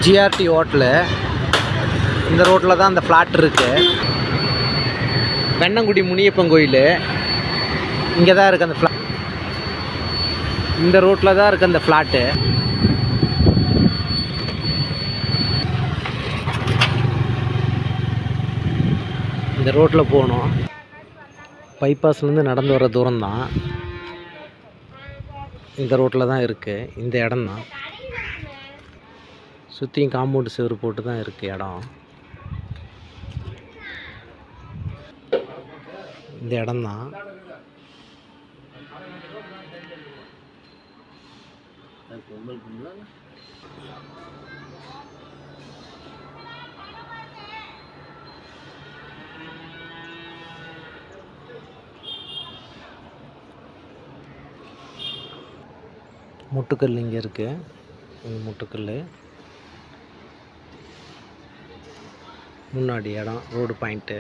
GRT hotel. இந்த ரோட்டில் தான் அந்த ஃப்ளாட் இருக்குது. வெண்ணங்குடி முனியப்பன் கோயில் இங்கே தான் இருக்குது. அந்த ஃப்ளாட் இந்த ரோட்டில் தான் இருக்குது அந்த ஃப்ளாட்டு. இந்த ரோட்டில் போகணும். பைபாஸ்லேருந்து நடந்து வர தூரம் தான். இந்த ரோட்டில் தான் இருக்குது. இந்த இடம் தான். சுற்றியும் காம்பவுண்டு செவரு போட்டு தான் இருக்குது இடம். இந்த இடம் தான். முட்டுக்கல் இங்கே இருக்குது. முட்டுக்கல் முன்னாடி இடம் ரோடு பாயிண்ட்டு.